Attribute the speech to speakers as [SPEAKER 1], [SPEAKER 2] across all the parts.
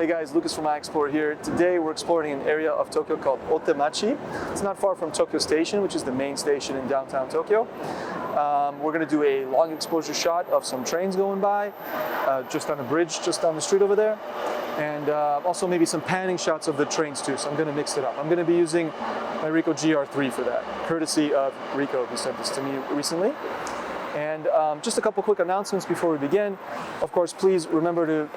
[SPEAKER 1] Hey guys, Lucas from iExplore here. Today we're exploring an area of Tokyo called Otemachi. It's not far from Tokyo Station, which is the main station in downtown Tokyo. We're going to do a long exposure shot of some trains going by, just on a bridge just down the street over there. And also maybe some panning shots of the trains too, so I'm going to mix it up. I'm going to be using my Ricoh GR III for that, courtesy of Ricoh, who sent this to me recently. And just a couple quick announcements before we begin. Of course, please remember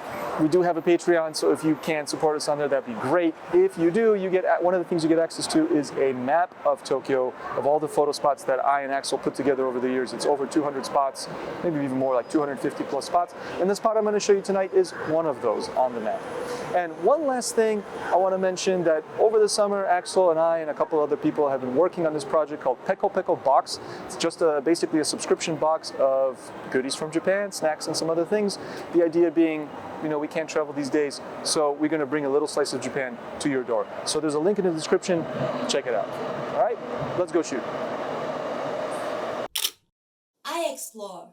[SPEAKER 1] we do have a Patreon, so if you can support us on there, that'd be great. If you do, you get one of the things you get access to is a map of Tokyo, of all the photo spots that I and Axel put together over the years. It's over 200 spots, maybe even more, like 250 plus spots. And the spot I'm going to show you tonight is one of those on the map. And one last thing I want to mention, that over the summer, Axel and I and a couple other people have been working on this project called Peko Box. It's just basically a subscription box of goodies from Japan, snacks and some other things. The idea being, you know, we can't travel these days, so we're going to bring a little slice of Japan to your door. So there's a link in the description. Check it out. All right, let's go shoot.
[SPEAKER 2] iExplore.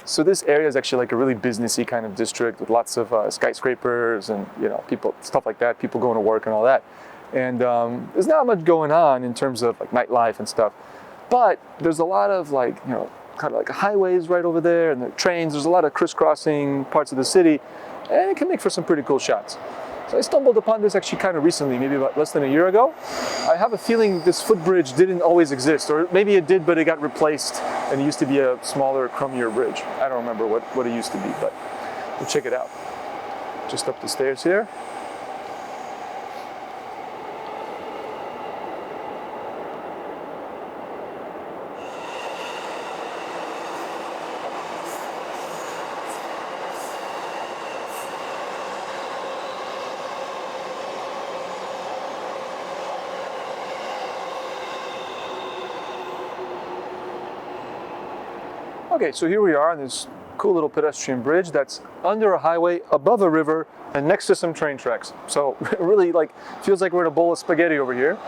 [SPEAKER 1] So this area is actually like a really businessy kind of district with lots of skyscrapers and, you know, people, stuff like that, people going to work and all that. And there's not much going on in terms of like nightlife and stuff, but there's a lot of like, you know, kind of like highways right over there, and the trains. There's a lot of crisscrossing parts of the city, and it can make for some pretty cool shots. So I stumbled upon this actually kind of recently, maybe about less than a year ago. I have a feeling this footbridge didn't always exist, or maybe it did, but it got replaced, and it used to be a smaller, crummier bridge. I don't remember what it used to be, but we'll check it out. Just up the stairs here. Okay, so here we are on this cool little pedestrian bridge that's under a highway, above a river, and next to some train tracks. So it really like feels like we're in a bowl of spaghetti over here.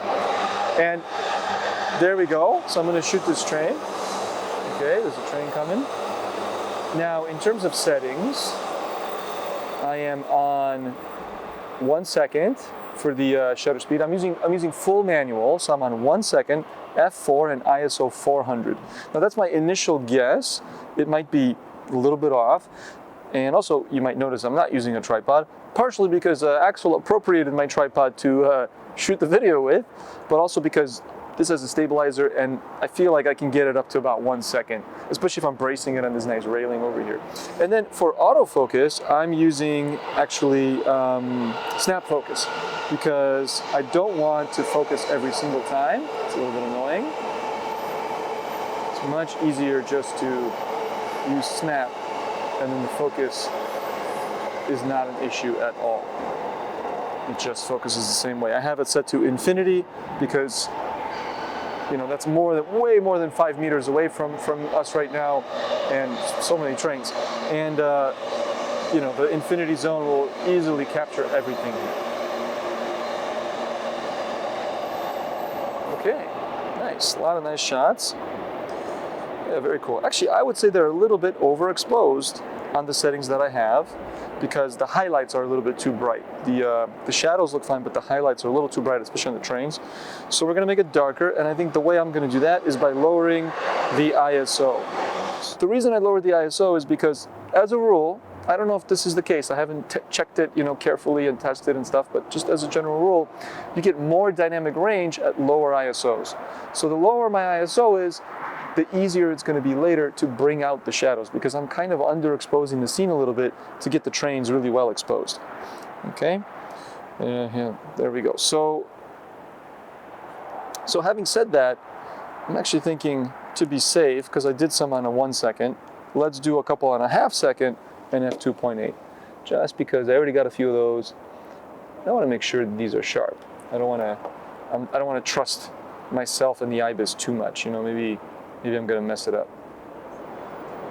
[SPEAKER 1] And there we go. So I'm going to shoot this train. Okay, there's a train coming. Now, in terms of settings, I am on 1 second for the shutter speed. I'm using full manual, so I'm on 1 second. F4 and ISO 400. Now that's my initial guess. It might be a little bit off. And also you might notice I'm not using a tripod, partially because Axel appropriated my tripod to shoot the video with, but also because this has a stabilizer and I feel like I can get it up to about 1 second, especially if I'm bracing it on this nice railing over here. And then for autofocus, I'm using actually snap focus, because I don't want to focus every single time. It's a little bit annoying. It's much easier just to use snap, and then the focus is not an issue at all. It just focuses the same way. I have it set to infinity because, you know, that's way more than 5 meters away from us right now, and so many trains. And you know, the infinity zone will easily capture everything here. Okay, nice, a lot of nice shots. Yeah, very cool. Actually, I would say they're a little bit overexposed on the settings that I have, because the highlights are a little bit too bright. The shadows look fine, but the highlights are a little too bright, especially on the trains. So we're gonna make it darker, and I think the way I'm gonna do that is by lowering the ISO. The reason I lowered the ISO is because, as a rule, I don't know if this is the case, I haven't checked it, you know, carefully and tested and stuff, but just as a general rule, you get more dynamic range at lower ISOs. So the lower my ISO is, the easier it's going to be later to bring out the shadows, because I'm kind of underexposing the scene a little bit to get the trains really well exposed. Okay, yeah, there we go. So having said that, I'm actually thinking, to be safe, because I did some on a 1 second, let's do a couple on a half second and f2.8, just because I already got a few of those. I want to make sure that these are sharp. I don't want to trust myself and the IBIS too much. You know, maybe I'm going to mess it up.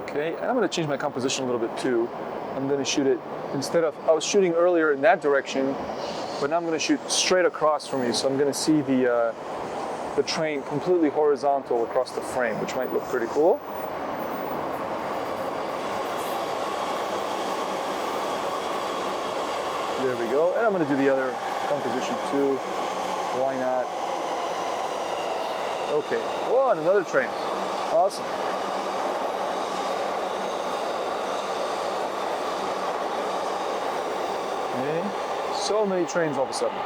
[SPEAKER 1] Okay, and I'm going to change my composition a little bit too. I'm going to shoot it, instead of, I was shooting earlier in that direction, but now I'm going to shoot straight across from you. So I'm going to see the train completely horizontal across the frame, which might look pretty cool. There we go. And I'm going to do the other composition too. Why not? Okay. Oh, and another train. Awesome. Okay. So many trains all of a sudden.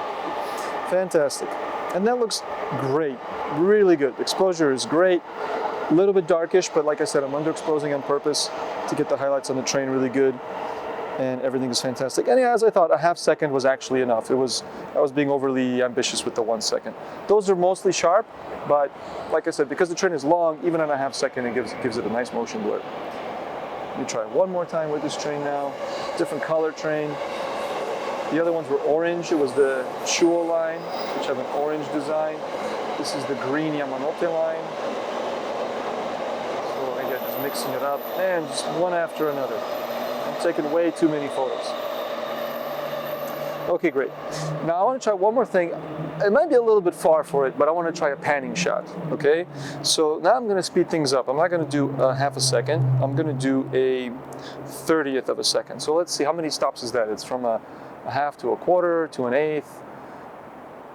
[SPEAKER 1] Fantastic. And that looks great. Really good. Exposure is great. A little bit darkish, but like I said, I'm underexposing on purpose to get the highlights on the train really good. And everything is fantastic. And as I thought, a half second was actually enough. I was being overly ambitious with the 1 second. Those are mostly sharp, but like I said, because the train is long, even on a half second, it gives it a nice motion blur. Let me try one more time with this train now. Different color train. The other ones were orange. It was the Chuo line, which have an orange design. This is the green Yamanote line. So again, just mixing it up, and just one after another. I'm taking way too many photos. Okay, great. Now I want to try one more thing. It might be a little bit far for it, but I want to try a panning shot, okay? So now I'm going to speed things up. I'm not going to do a half a second. I'm going to do a 30th of a second. So let's see, how many stops is that? It's from a half to a quarter to an eighth,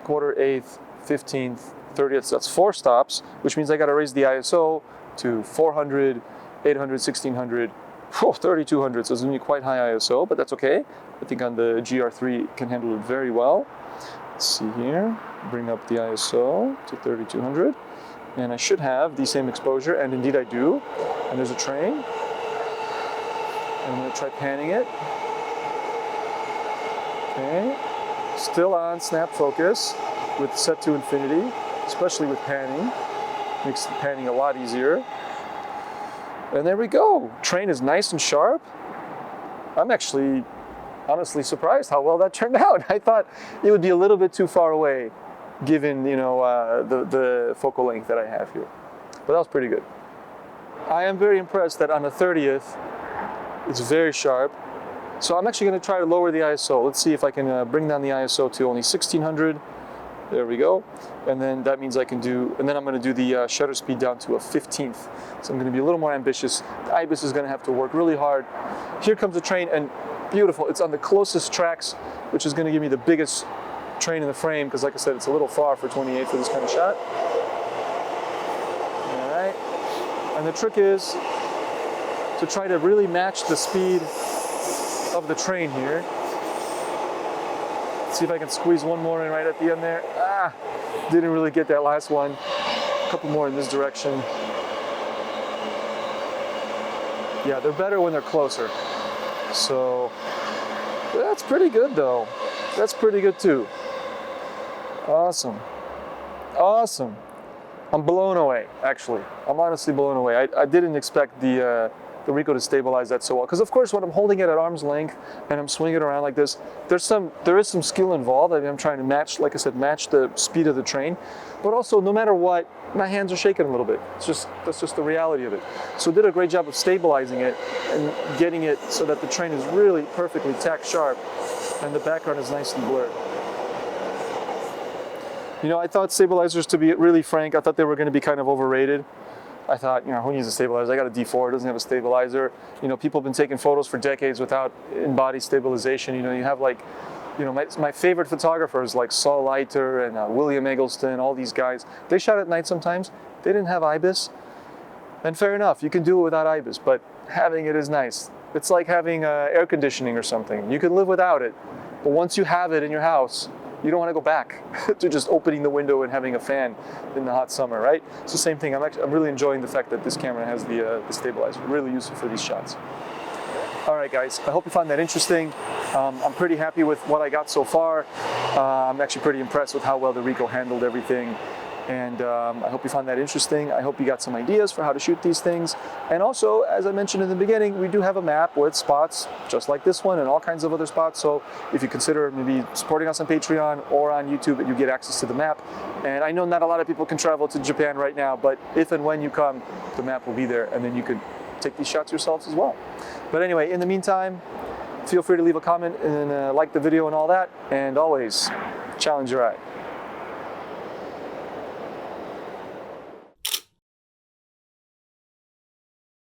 [SPEAKER 1] quarter, eighth, 15th, 30th. So that's 4 stops, which means I got to raise the ISO to 400, 800, 1600, 3200. So it's going to be quite high ISO, but that's okay. I think on the GR3 it can handle it very well. Let's see here, bring up the ISO to 3200, and I should have the same exposure, and indeed I do. And there's a train, and I'm going to try panning it. Okay, still on snap focus with set to infinity, especially with panning. Makes the panning a lot easier. And there we go. Train is nice and sharp. I'm actually honestly surprised how well that turned out. I thought it would be a little bit too far away, given the focal length that I have here. But that was pretty good. I am very impressed that on the 30th, it's very sharp. So I'm actually going to try to lower the ISO. Let's see if I can bring down the ISO to only 1600. There we go. And then that means I can do, and then I'm going to do the shutter speed down to a 15th. So I'm going to be a little more ambitious. The IBIS is going to have to work really hard. Here comes the train, and beautiful. It's on the closest tracks, which is going to give me the biggest train in the frame, because like I said, it's a little far for 28 for this kind of shot. All right. And the trick is to try to really match the speed of the train here. See if I can squeeze one more in right at the end there. Ah, didn't really get that last one. A couple more in this direction. Yeah, they're better when they're closer. So that's pretty good though. That's pretty good too. Awesome. Awesome. I'm blown away, actually. I'm honestly blown away. I didn't expect the Ricoh to stabilize that so well. Because of course, when I'm holding it at arm's length and I'm swinging it around like this, there is some skill involved. I mean, I'm trying to match, like I said, match the speed of the train. But also, no matter what, my hands are shaking a little bit. That's just the reality of it. So did a great job of stabilizing it and getting it so that the train is really perfectly tack sharp and the background is nicely blurred. You know, I thought stabilizers, to be really frank, I thought they were going to be kind of overrated. I thought, you know, who needs a stabilizer? I got a D4, it doesn't have a stabilizer. You know, people have been taking photos for decades without in-body stabilization. You know, you have like, you know, my favorite photographers like Saul Leiter and William Eggleston, all these guys, they shot at night sometimes. They didn't have IBIS. And fair enough, you can do it without IBIS, but having it is nice. It's like having air conditioning or something. You can live without it, but once you have it in your house, you don't want to go back to just opening the window and having a fan in the hot summer, right? It's the same thing. I'm really enjoying the fact that this camera has the stabilizer. Really useful for these shots. All right, guys, I hope you found that interesting. I'm pretty happy with what I got so far. I'm actually pretty impressed with how well the Ricoh handled everything. And I hope you found that interesting. I hope you got some ideas for how to shoot these things. And also, as I mentioned in the beginning, we do have a map with spots just like this one and all kinds of other spots. So if you consider maybe supporting us on Patreon or on YouTube, you get access to the map. And I know not a lot of people can travel to Japan right now, but if and when you come, the map will be there, and then you could take these shots yourselves as well. But anyway, in the meantime, feel free to leave a comment and like the video and all that. And always, challenge your eye.